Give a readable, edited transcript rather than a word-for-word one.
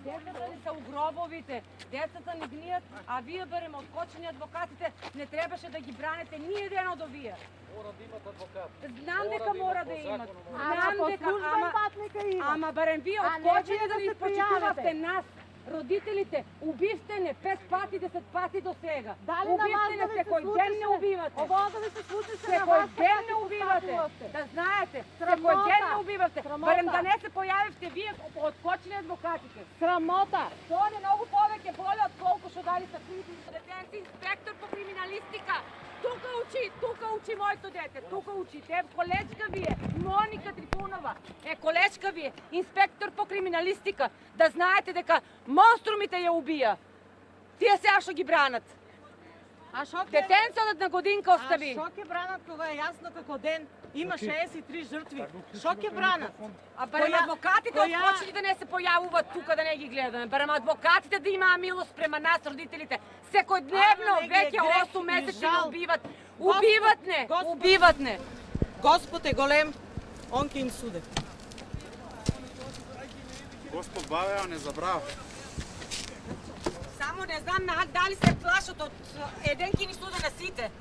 Децата ни се у гробовите, децата ни гнијат, а вие барем откочени адвокатите, не требаше да ги браните ни еден од овие. Мора да имат адвокат. Знам дека мора да имат. Знам дека, ама барем вие откочени да ни почитувавте нас. Родителите, убивте не 5 пати, 10 пати до сега. Убивте не, секој ден не убивате. Ова да ви се случи се секој ден не убивате. Да знаете, секој ден не убивате. Барем да не се појавивте вие откочени адвокатите. Срамота. Тоа не многу повеќе боле од колку што дали са крити. Детенци инспектор по криминалистика. Тука учи моето дете, тука учи. Те колечка ви е, Моника Трифунова е колечка ви е, инспектор по криминалистика. Да знаете дека монструмите ја убија. Тие сега што ги бранат. Детенцот на годинка остави. А шо ќе бранат кога е јасно како ден? Има 63 жртви. Шо ќе бранат? А барем адвокатите откочени да не се појавуваат тука да не ги гледаме. Барем адвокатите да имаа милост према нас родителите. Секојдневно веќе 8 месеци не убиват. Убиват не. Господ е голем, он ќе им суде. Господ бавеа не забрава. Само не знам дали се плашат од еден ки ни суде на сите.